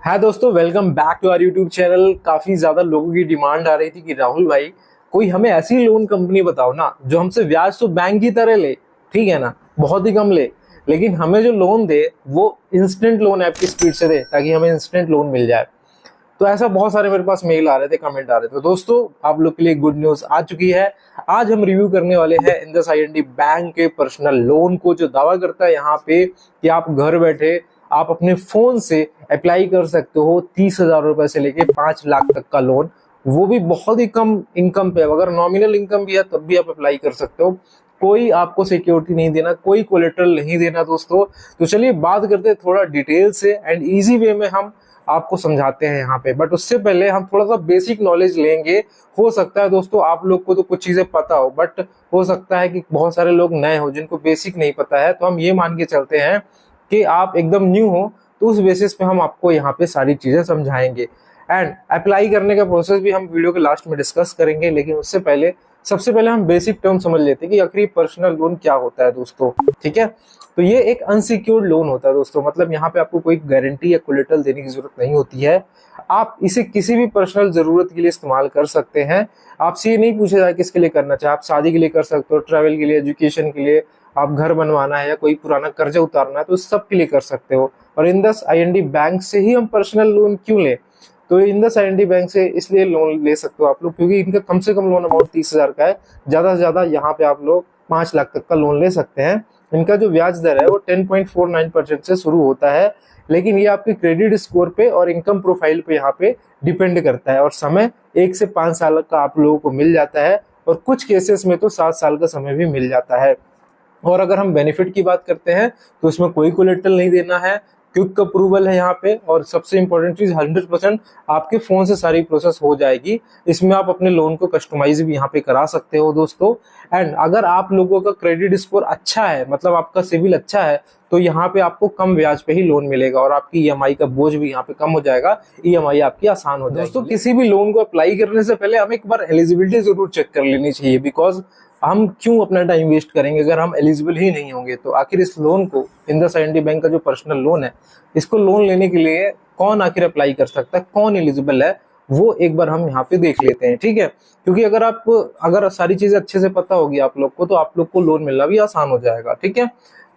है दोस्तों, welcome back to our YouTube channel. काफी ज्यादा लोगों की डिमांड आ रही थी कि राहुल भाई कोई हमें ऐसी लोन कंपनी बताओ ना जो हमसे ब्याज तो बैंक की तरह ले, ठीक है ना, बहुत ही कम ले, लेकिन हमें जो लोन दे वो इंस्टेंट लोन ऐप की स्पीड से दे ताकि हमें इंस्टेंट लोन मिल जाए। तो ऐसा बहुत सारे मेरे पास मेल आ रहे थे, कमेंट आ रहे थे। तो दोस्तों, आप लोग के लिए गुड न्यूज आ चुकी है। आज हम रिव्यू करने वाले हैं IndusInd बैंक के पर्सनल लोन को, जो दावा करता है यहाँ पे कि आप घर बैठे आप अपने फोन से अप्लाई कर सकते हो 30,000 रुपए से लेके 5 लाख तक का लोन, वो भी बहुत ही कम इनकम पे। अगर नॉमिनल इनकम भी है तब भी आप अप्लाई कर सकते हो। कोई आपको सिक्योरिटी नहीं देना, कोई कोलेटरल नहीं देना दोस्तों। तो चलिए बात करते हैं थोड़ा डिटेल से एंड इजी वे में हम आपको समझाते हैं यहाँ पे। बट उससे पहले हम थोड़ा सा बेसिक नॉलेज लेंगे। हो सकता है दोस्तों आप लोग को तो कुछ चीजें पता हो, बट हो सकता है कि बहुत सारे लोग नए हो जिनको बेसिक नहीं पता है। तो हम ये मान के चलते हैं कि आप एकदम न्यू हो, तो उस बेसिस पे हम आपको यहाँ पे सारी चीजें समझाएंगे। एंड अप्लाई करने का प्रोसेस भी हम वीडियो के लास्ट में डिस्कस करेंगे। लेकिन उससे पहले सबसे पहले हम बेसिक टर्म समझ लेते हैं कि आखिर पर्सनल लोन क्या होता है दोस्तों। ठीक है, तो ये एक अनसिक्योर्ड लोन होता है दोस्तों। मतलब यहाँ पे आपको कोई गारंटी या कोलेटरल देने की जरूरत नहीं होती है। आप इसे किसी भी पर्सनल जरूरत के लिए इस्तेमाल कर सकते हैं। आपसे ये नहीं पूछा जाए किसके लिए करना चाहे, आप शादी के लिए कर सकते हो, ट्रैवल के लिए, एजुकेशन के लिए, आप घर बनवाना है या कोई पुराना कर्जा उतारना है, तो सब के लिए कर सकते हो। और IndusInd बैंक से ही हम पर्सनल लोन क्यों लें? तो IndusInd बैंक से इसलिए लोन ले सकते हो आप लोग क्योंकि इनका कम से कम लोन अमाउंट 30,000 का है। ज्यादा से ज्यादा यहाँ पे आप लोग 5 लाख तक का लोन ले सकते हैं। इनका जो ब्याज दर है वो 10.49% से शुरू होता है। लेकिन ये आपके क्रेडिट स्कोर पे और इनकम प्रोफाइल पे यहाँ पे डिपेंड करता है। और समय 1 से 5 साल का आप लोगों को मिल जाता है, और कुछ केसेस में तो 7 साल का समय भी मिल जाता है। और अगर हम बेनिफिट की बात करते हैं तो इसमें कोई कोलेटरल नहीं देना है, क्विक अप्रूवल है यहाँ पे, और सबसे इंपॉर्टेंट चीज 100% आपके फोन से सारी प्रोसेस हो जाएगी। इसमें आप अपने लोन को कस्टमाइज भी यहाँ पे करा सकते हो दोस्तों। एंड अगर आप लोगों का क्रेडिट स्कोर अच्छा है, मतलब आपका सिविल अच्छा है, तो यहाँ पे आपको कम ब्याज पे ही लोन मिलेगा और आपकी EMI का बोझ भी यहाँ पे कम हो जाएगा। EMI आपकी आसान हो जाएगी। दोस्तों, किसी भी लोन को अप्लाई करने से पहले हम एक बार एलिजिबिलिटी जरूर चेक कर लेनी चाहिए। बिकॉज हम क्यों अपना टाइम वेस्ट करेंगे अगर हम एलिजिबल ही नहीं होंगे। तो आखिर इस लोन को, IndusInd बैंक का जो पर्सनल लोन है, इसको लोन लेने के लिए कौन आखिर अप्लाई कर सकता है, कौन एलिजिबल है, वो एक बार हम यहाँ पे देख लेते हैं। ठीक है, क्योंकि अगर सारी चीजें अच्छे से पता होगी आप लोग को, तो आप लोग को लोन मिलना भी आसान हो जाएगा। ठीक है,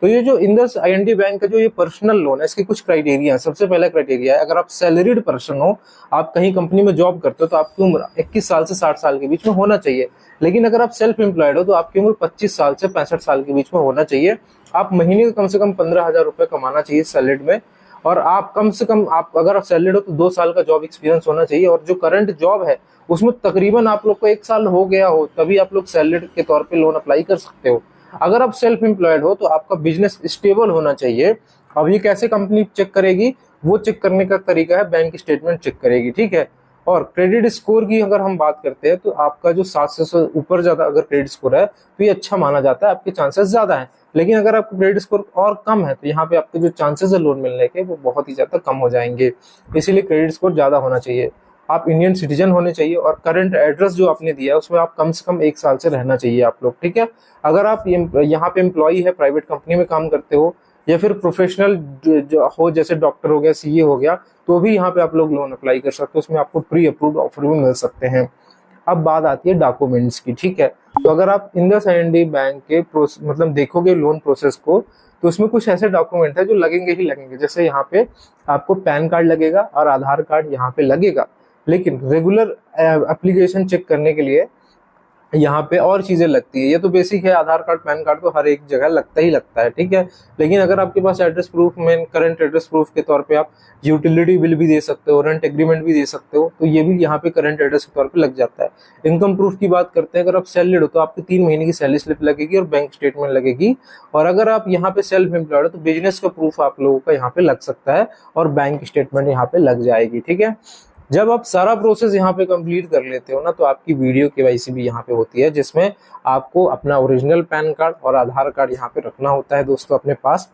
तो ये जो IndusInd बैंक का जो ये पर्सनल लोन है, इसके कुछ क्राइटेरिया है। सबसे पहला क्राइटेरिया है, अगर आप सैलरीड पर्सन हो, आप कहीं कंपनी में जॉब करते हो, तो आपकी उम्र 21 साल से 60 साल के बीच में होना चाहिए। लेकिन अगर आप सेल्फ एम्प्लॉयड हो तो आपकी उम्र 25 साल से 65 साल के बीच में होना चाहिए। आप महीने का कम से कम 15,000 रुपए कमाना चाहिए सैलरीड में। और आप कम से कम, आप अगर आप सैलरीड हो तो 2 साल का जॉब एक्सपीरियंस होना चाहिए। और जो करंट जॉब है उसमें तकरीबन आप लोग को 1 साल हो गया हो, तभी आप लोग सैलरीड के तौर पे लोन अप्लाई कर सकते हो। अगर आप सेल्फ एम्प्लॉयड हो तो आपका बिजनेस स्टेबल होना चाहिए। अब ये कैसे कंपनी चेक करेगी? वो चेक करने का तरीका है, बैंक स्टेटमेंट चेक करेगी। ठीक है, और क्रेडिट स्कोर की अगर हम बात करते हैं तो आपका जो 700 से ऊपर ज्यादा अगर क्रेडिट स्कोर है तो ये अच्छा माना जाता है, आपके चांसेस ज्यादा है। लेकिन अगर आपका क्रेडिट स्कोर और कम है तो यहाँ पे आपके जो चांसेस है लोन मिलने के वो बहुत ही ज्यादा कम हो जाएंगे। इसीलिए क्रेडिट स्कोर ज्यादा होना चाहिए। आप इंडियन सिटीजन होने चाहिए, और करंट एड्रेस जो आपने दिया है उसमें आप कम से कम 1 साल से रहना चाहिए आप लोग। ठीक है, अगर आप यहाँ पे एम्प्लॉई है, प्राइवेट कंपनी में काम करते हो, या फिर प्रोफेशनल जो हो, जैसे डॉक्टर हो गया, CA हो गया, तो भी यहाँ पे आप लोग लोन अप्लाई कर सकते हो। उसमें आपको प्री अप्रूव्ड ऑफर भी मिल सकते हैं। अब बात आती है डॉक्यूमेंट्स की। ठीक है, तो अगर आप IndusInd बैंक के मतलब देखोगे लोन प्रोसेस को, तो उसमें कुछ ऐसे डॉक्यूमेंट है जो लगेंगे ही लगेंगे। जैसे यहाँ पे आपको पैन कार्ड लगेगा और आधार कार्ड यहाँ पे लगेगा। लेकिन रेगुलर एप्लीकेशन चेक करने के लिए यहाँ पे और चीजें लगती है। ये तो बेसिक है, आधार कार्ड पैन कार्ड तो हर एक जगह लगता ही लगता है। ठीक है, लेकिन अगर आपके पास एड्रेस प्रूफ में, करंट एड्रेस प्रूफ के तौर पे आप यूटिलिटी बिल भी दे सकते हो, रेंट एग्रीमेंट भी दे सकते हो, तो ये भी यहाँ पे करंट एड्रेस के तौर पे लग जाता है। इनकम प्रूफ की बात करते हैं, अगर आप सैलरीड हो तो आपकी 3 महीने की सैलरी स्लिप लगेगी और बैंक स्टेटमेंट लगेगी। और अगर आप यहाँ पे सेल्फ एम्प्लॉयड हो तो बिजनेस का प्रूफ आप लोगों का यहाँ पे लग सकता है और बैंक स्टेटमेंट यहाँ पे लग जाएगी। ठीक है, जब आप सारा प्रोसेस यहाँ पे कंप्लीट कर लेते हो ना, तो आपकी वीडियो KYC भी यहाँ पे होती है, जिसमें आपको अपना ओरिजिनल पैन कार्ड और आधार कार्ड यहाँ पे रखना होता है दोस्तों अपने पास,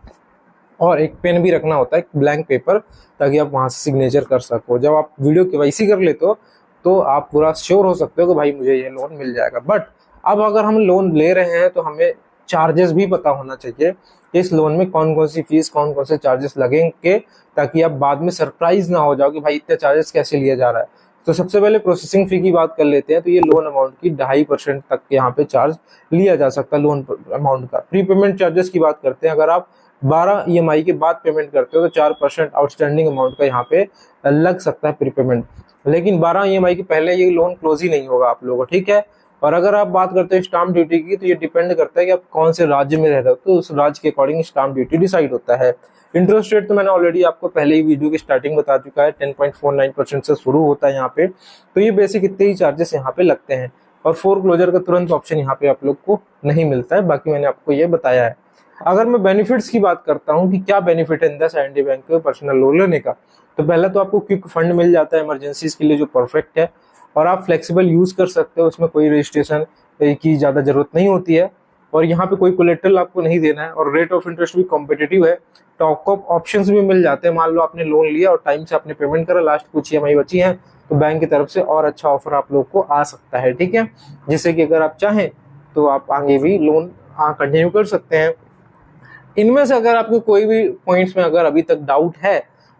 और एक पेन भी रखना होता है, ब्लैंक पेपर, ताकि आप वहां से सिग्नेचर कर सको। जब आप वीडियो KYC कर लेते हो तो आप पूरा श्योर हो सकते हो कि भाई मुझे ये लोन मिल जाएगा। बट अब अगर हम लोन ले रहे हैं तो हमें चार्जेस भी पता होना चाहिए कि इस लोन में कौन कौन सी फीस, कौन कौन से चार्जेस लगेंगे, ताकि आप बाद में सरप्राइज ना हो जाओ कि भाई इतने चार्जेस कैसे लिया जा रहा है। तो सबसे पहले प्रोसेसिंग फी की बात कर लेते हैं। तो ये लोन अमाउंट की 2.5% तक यहाँ पे चार्ज लिया जा सकता है लोन अमाउंट का। प्री पेमेंट चार्जेस की बात करते हैं, अगर आप 12 EMI के बाद पेमेंट करते हो तो 4% आउटस्टैंडिंग अमाउंट का यहाँ पे लग सकता है प्री पेमेंट। लेकिन 12 EMI के पहले ये लोन क्लोज ही नहीं होगा आप लोगों को, ठीक है। और अगर आप बात करते हैं स्टाम्प ड्यूटी की, तो ये डिपेंड करता है कि आप कौन से राज्य में रह रहे हो, तो उस राज्य के अकॉर्डिंग स्टाम्प ड्यूटी डिसाइड होता है। इंटरेस्ट रेट तो मैंने ऑलरेडी आपको पहले ही वीडियो की स्टार्टिंग बता चुका है, 10.49% से शुरू होता है यहाँ पे। तो ये बेसिक इतने ही चार्जेस यहाँ पे लगते हैं। और फोर क्लोजर का तुरंत ऑप्शन यहाँ पे आप लोग को नहीं मिलता है, बाकी मैंने आपको ये बताया है। अगर मैं बेनिफिट्स की बात करता हूँ कि क्या बेनिफिट है इंडस IND बैंक के पर्सनल लोन लेने का, तो पहले तो आपको क्विक फंड मिल जाता है इमरजेंसीज के लिए, जो परफेक्ट है। और आप फ्लेक्सिबल यूज कर सकते हो, उसमें कोई रजिस्ट्रेशन की ज्यादा जरूरत नहीं होती है। और यहाँ पे कोई कोलेट्रल आपको नहीं देना है। और रेट ऑफ इंटरेस्ट भी कॉम्पिटिटिव है। टॉप अप ऑप्शंस भी मिल जाते हैं। मान लो आपने लोन लिया और टाइम से आपने पेमेंट करा, लास्ट कुछ EMI बची है, तो बैंक की तरफ से और अच्छा ऑफर आप लोग को आ सकता है, ठीक है। जिससे कि अगर आप चाहें तो आप आगे भी लोन कंटिन्यू कर सकते हैं। इनमें से अगर आपको कोई भी पॉइंट्स में अगर अभी तक डाउट है,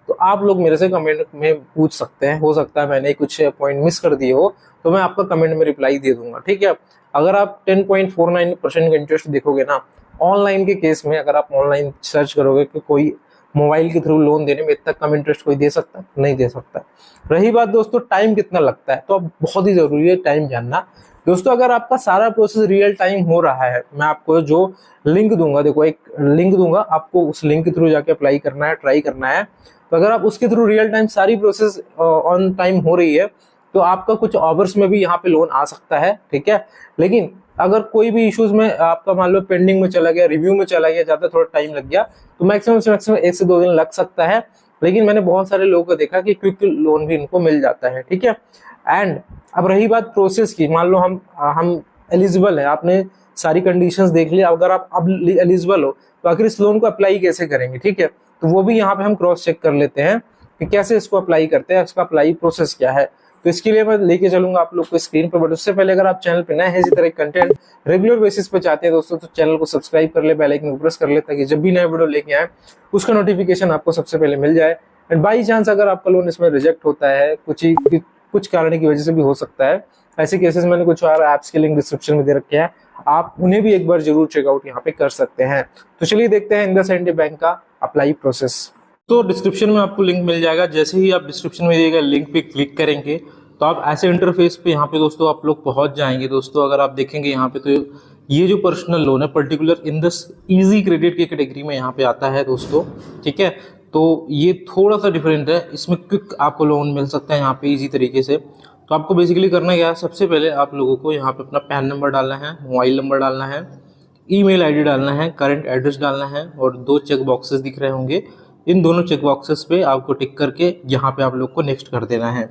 तो आप लोग मेरे से कमेंट में पूछ सकते हैं। हो सकता है मैंने कुछ पॉइंट मिस कर दिए हो, तो मैं आपका कमेंट में रिप्लाई दे दूंगा, ठीक है। अगर आप 10.49% का इंटरेस्ट देखोगे ना ऑनलाइन के केस में, अगर आप ऑनलाइन सर्च करोगे कि कोई मोबाइल के थ्रू लोन देने में इतना कम इंटरेस्ट कोई दे सकता है, नहीं दे सकता। रही बात दोस्तों टाइम कितना लगता है, तो अब बहुत ही जरूरी है टाइम जानना। दोस्तों अगर आपका सारा प्रोसेस रियल टाइम हो रहा है, मैं आपको जो लिंक दूंगा, देखो एक लिंक दूंगा आपको, उस लिंक के थ्रू जाके अप्लाई करना है, ट्राई करना है। तो अगर आप उसके थ्रू रियल टाइम सारी प्रोसेस ऑन टाइम हो रही है, तो आपका कुछ आवर्स में भी यहाँ पे लोन आ सकता है, ठीक है। लेकिन अगर कोई भी इश्यूज में आपका मान लो पेंडिंग में चला गया, रिव्यू में चला गया, ज्यादा थोड़ा टाइम लग गया, तो मैक्सिमम से मैक्सिमम 1 से 2 दिन लग सकता है। लेकिन मैंने बहुत सारे लोगों को देखा कि क्विक लोन भी इनको मिल जाता है, ठीक है। एंड अब रही बात प्रोसेस की, मान लो हम एलिजिबल है, आपने सारी कंडीशंस देख लिया, अगर आप अब एलिजिबल हो तो आखिर इस लोन को अप्लाई कैसे करेंगे, ठीक है। तो वो भी यहाँ पे हम क्रॉस चेक कर लेते हैं कि कैसे इसको अप्लाई करते हैं, इसका अप्लाई प्रोसेस क्या है। तो इसके लिए मैं लेके चलूंगा आप लोग को स्क्रीन पर। बट उससे पहले अगर आप चैनल पे नए हैं, इसी तरह कंटेंट रेगुलर बेसिस पे चाहते हैं दोस्तों, तो चैनल को सब्सक्राइब कर ले, बेल आइकन को प्रेस कर ले, ताकि जब भी नया वीडियो लेके आए उसका नोटिफिकेशन आपको सबसे पहले मिल जाए। एंड बाई चांस अगर आपका लोन इसमें रिजेक्ट होता है, कुछ कारण की वजह से भी हो सकता है, ऐसे केसेस मैंने कुछ और ऐप्स के लिंक डिस्क्रिप्शन में दे रखे हैं, आप उन्हें भी एक बार जरूर चेकआउट यहाँ पे कर सकते हैं। तो चलिए देखते हैं इंडस IND बैंक का अप्लाई प्रोसेस। तो डिस्क्रिप्शन में आपको लिंक मिल जाएगा। जैसे ही आप डिस्क्रिप्शन में दिए गए लिंक पे क्लिक करेंगे, तो आप ऐसे इंटरफेस पे यहाँ पे दोस्तों आप लोग पहुंच जाएंगे। दोस्तों अगर आप देखेंगे यहाँ पे, तो ये जो पर्सनल लोन है पर्टिकुलर इंडस इजी क्रेडिट की कैटेगरी में यहाँ पे आता है दोस्तों, ठीक है। तो ये थोड़ा सा डिफरेंट है, इसमें क्विक आपको लोन मिल सकता है यहाँ पे इजी तरीके से। तो आपको बेसिकली करना क्या है, सबसे पहले आप लोगों को यहाँ पे अपना पैन नंबर डालना है, मोबाइल नंबर डालना है, ईमेल आईडी डालना है, करंट एड्रेस डालना है, और 2 चेक बॉक्सेस दिख रहे होंगे। इन दोनों चेक बॉक्सेस पे आपको टिक करके यहाँ पे आप लोग को नेक्स्ट कर देना है।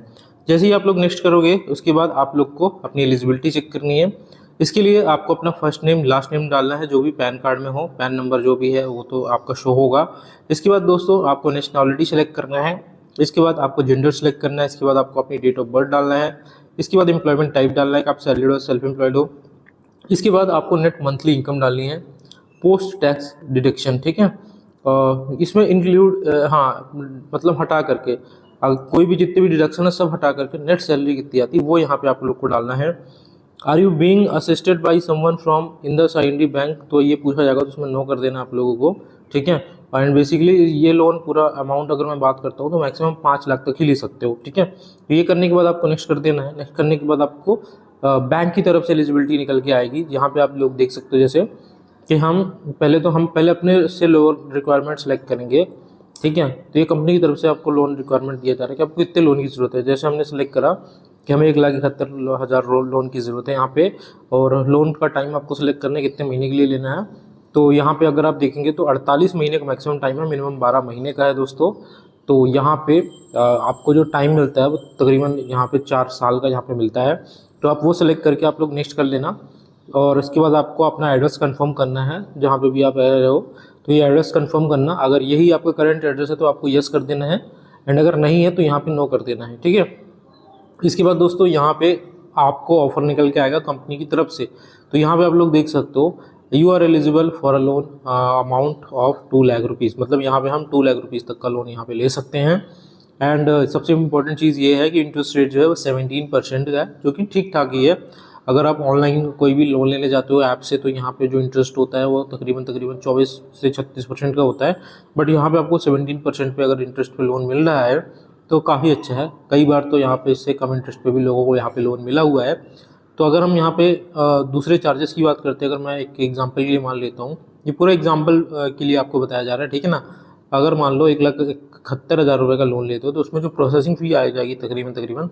जैसे ही आप लोग नेक्स्ट करोगे, उसके बाद आप लोग को अपनी एलिजिबिलिटी चेक करनी है। इसके लिए आपको अपना फर्स्ट नेम लास्ट नेम डालना है, जो भी पैन कार्ड में हो, पैन नंबर जो भी है वो तो आपका शो होगा। इसके बाद दोस्तों आपको नेशनलिटी सेलेक्ट करना है। इसके बाद आपको जेंडर सेलेक्ट करना है। इसके बाद आपको अपनी डेट ऑफ बर्थ डालना है। इसके बाद एम्प्लॉयमेंट टाइप डालना है कि आप सैलरीड हो, सेल्फ एम्प्लॉयड हो। इसके बाद आपको नेट मंथली इनकम डालनी है, पोस्ट टैक्स डिडक्शन, ठीक है। इसमें इंक्लूड मतलब हटा करके कोई भी जितने भी डिडक्शन है सब हटा करके नेट सैलरी कितनी आती है वो यहाँ पे आप लोग को डालना है। Are you being assisted by someone from Indus IND bank, तो ये पूछा जाएगा, तो उसमें नो कर देना आप लोगों को, ठीक है। एंड बेसिकली ये लोन पूरा अमाउंट अगर मैं बात करता हूँ तो मैक्सिमम 5 लाख तक ही ले सकते हो, ठीक है। तो ये करने के बाद आपको नेक्स्ट कर देना है। नेक्स्ट करने के बाद आपको बैंक की तरफ से एलिजिबिलिटी निकल के आएगी। यहाँ पे आप लोग देख सकते हो जैसे कि हम पहले अपने से लोन रिक्वायरमेंट सेलेक्ट करेंगे, ठीक है। तो ये कंपनी की तरफ से आपको लोन रिक्वायरमेंट दिया जा रहा है कि आपको कितने लोन की जरूरत है। जैसे हमने सेलेक्ट करा कि हमें 1,71,000 लोन की ज़रूरत है यहाँ पे, और लोन का टाइम आपको सेलेक्ट करना है कितने महीने के लिए लेना है। तो यहाँ पे अगर आप देखेंगे तो 48 महीने का मैक्सिमम टाइम है, मिनिमम 12 महीने का है दोस्तों। तो यहाँ पे आपको जो टाइम मिलता है वो तकरीबन यहाँ पे 4 साल का यहाँ पे मिलता है। तो आप वो सेलेक्ट करके आप लोग नेक्स्ट कर लेना। और इसके बाद आपको अपना एड्रेस कंफर्म करना है, जहाँ पे भी आप रह रहे हो तो ये एड्रेस कंफर्म करना। अगर यही आपका करंट एड्रेस है तो आपको यस कर देना है, एंड अगर नहीं है तो यहाँ पे नो कर देना है, ठीक है। इसके बाद दोस्तों यहाँ पे आपको ऑफर निकल के आएगा कंपनी की तरफ से। तो यहाँ पे आप लोग देख सकते हो you are eligible for a loan amount of 2 lakh rupees, मतलब यहाँ पे हम 2 लाख रुपीज़ तक का लोन यहाँ पे ले सकते हैं। एंड सबसे इम्पोर्टेंट चीज़ ये है कि इंटरेस्ट रेट जो है वो 17% का है, जो कि ठीक ठाक ही है। अगर आप ऑनलाइन कोई भी लोन लेने जाते हो ऐप से, तो यहाँ पे जो इंटरेस्ट होता है वो तकरीबन 24 से 36% का होता है, बट यहाँ पे आपको 17% पे अगर इंटरेस्ट पे लोन मिल रहा है तो काफ़ी अच्छा है। कई बार तो यहाँ पे इससे कम इंटरेस्ट पे भी लोगों को यहाँ पे लोन मिला हुआ है। तो अगर हम यहाँ पे दूसरे चार्जेस की बात करते हैं, अगर मैं एक एग्जांपल के लिए मान लेता हूँ, ये पूरा एग्जांपल के लिए आपको बताया जा रहा है, ठीक है ना। अगर मान लो 1,71,000 रुपये का लोन लेते हो तो उसमें जो प्रोसेसिंग फ़ी आ जाएगी तकरीबन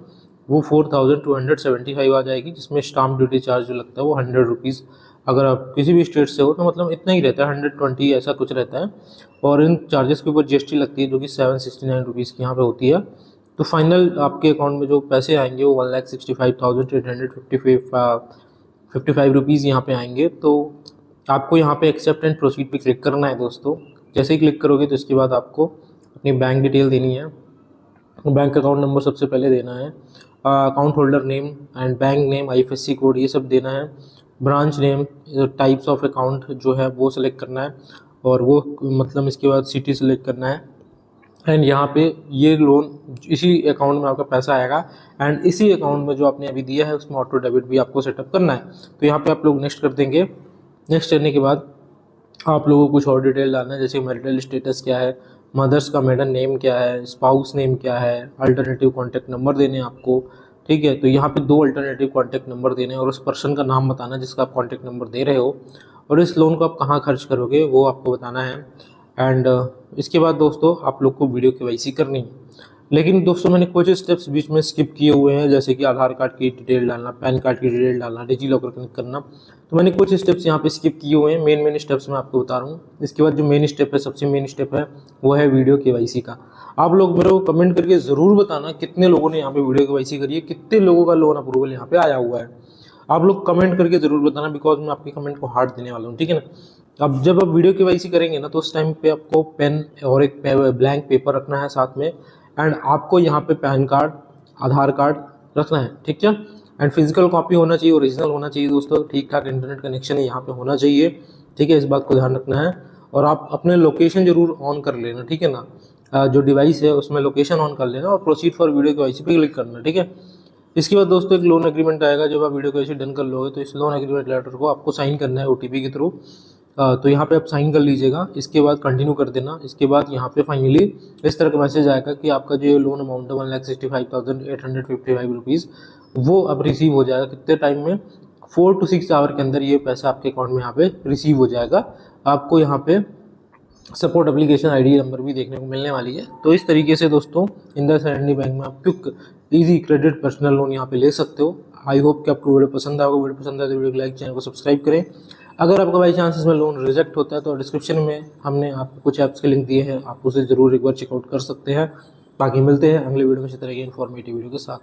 वो 4,275 आ जाएगी, जिसमें स्टाम्प ड्यूटी चार्ज जो लगता है वो 100 रुपीज़। अगर आप किसी भी स्टेट से हो तो मतलब इतना ही रहता है, 120 ऐसा कुछ रहता है। और इन चार्जेस के ऊपर GST लगती है जो कि 769 रुपीज़ की यहाँ पे होती है। तो फाइनल आपके अकाउंट में जो पैसे आएंगे वो 1,65,855 रुपीज़ यहाँ पे आएंगे। तो आपको यहाँ पे एक्सेप्ट एंड प्रोसीड पे क्लिक करना है दोस्तों। जैसे ही क्लिक करोगे तो इसके बाद आपको अपनी बैंक डिटेल देनी है। बैंक अकाउंट नंबर सबसे पहले देना है, account holder name and bank name, IFSC code ये सब देना है, branch name, types of account जो है वो सिलेक्ट करना है, और वो मतलब इसके बाद सिटी सिलेक्ट करना है। एंड यहाँ पे ये लोन इसी अकाउंट में आपका पैसा आएगा, एंड इसी अकाउंट में जो आपने अभी दिया है उसमें ऑटो डेबिट भी आपको सेटअप करना है। तो यहाँ पे आप लोग नेक्स्ट कर देंगे। नेक्स्ट करने के बाद आप लोगों को कुछ और डिटेल डालना है, जैसे मैरिटल स्टेटस क्या है, मदर्स का मेडन नेम क्या है, स्पाउस नेम क्या है, अल्टरनेटिव कॉन्टैक्ट नंबर देने हैं आपको, ठीक है। तो यहाँ पे 2 अल्टरनेटिव कॉन्टैक्ट नंबर देने हैं, और उस पर्सन का नाम बताना जिसका आप कॉन्टैक्ट नंबर दे रहे हो, और इस लोन को आप कहाँ खर्च करोगे वो आपको बताना है। एंड इसके बाद दोस्तों आप लोग को वीडियो KYC करनी है। लेकिन दोस्तों मैंने कुछ स्टेप्स बीच में स्किप किए हुए हैं, जैसे कि आधार कार्ड की डिटेल डालना, पैन कार्ड की डिटेल डालना, डिजी लॉकर कनेक्ट करना। तो मैंने कुछ स्टेप्स यहाँ पे स्किप किए हुए हैं, मेन स्टेप्स मैं आपको बता रहा हूँ। इसके बाद जो मेन स्टेप है, सबसे मेन स्टेप है वो है वीडियो KYC का। आप लोग मेरे को कमेंट करके ज़रूर बताना कितने लोगों ने यहाँ पे वीडियो KYC करी है, कितने लोगों का लोन अप्रूवल यहाँ पे आया हुआ है। आप लोग कमेंट करके ज़रूर बताना, बिकॉज मैं आपके कमेंट को हार्ट देने वाला हूँ, ठीक है ना। अब जब आप वीडियो KYC करेंगे ना तो उस टाइम पे आपको पेन और एक ब्लैंक पेपर रखना है साथ में, एंड आपको यहाँ पे पैन कार्ड, आधार कार्ड रखना है, ठीक है। एंड फिजिकल कॉपी होना चाहिए, ओरिजिनल होना चाहिए दोस्तों, ठीक ठाक इंटरनेट कनेक्शन यहाँ पे होना चाहिए, ठीक है। इस बात को ध्यान रखना है। और आप अपने लोकेशन जरूर ऑन कर लेना, ठीक है ना। जो डिवाइस है उसमें लोकेशन ऑन कर लेना, और प्रोसीड फॉर वीडियो KYC पे क्लिक करना, ठीक है। इसके बाद दोस्तों एक लोन एग्रीमेंट आएगा। जब आप वीडियो KYC डन कर लोगे तो इस लोन एग्रीमेंट लेटर को आपको साइन करना है OTP के थ्रू। तो यहाँ पे आप साइन कर लीजिएगा। इसके बाद कंटिन्यू कर देना। इसके बाद यहाँ पे फाइनली इस तरह का मैसेज आएगा कि आपका जो लोन अमाउंट है 1,65,855 रुपीज़ वो अब रिसीव हो जाएगा। कितने टाइम में? 4 to 6 आवर के अंदर ये पैसा आपके अकाउंट में यहाँ पे रिसीव हो जाएगा। आपको यहाँ पे सपोर्ट एप्लीकेशन ID नंबर भी देखने को मिलने वाली है। तो इस तरीके से दोस्तों इंडस इंड बैंक में आप quick easy credit personal loan यहाँ पे ले सकते हो। आई होप कि आपको वीडियो पसंद आएगा। वीडियो पसंद आए तो वीडियो को लाइक, चैनल को सब्सक्राइब करें। अगर आपका बाई चांस इसमें लोन रिजेक्ट होता है तो डिस्क्रिप्शन में हमने आपको कुछ ऐप्स के लिंक दिए हैं, आप उसे ज़रूर एक बार चेकआउट कर सकते हैं। बाकी मिलते हैं अगले वीडियो में इसी तरह की इन्फॉर्मेटिव वीडियो के साथ।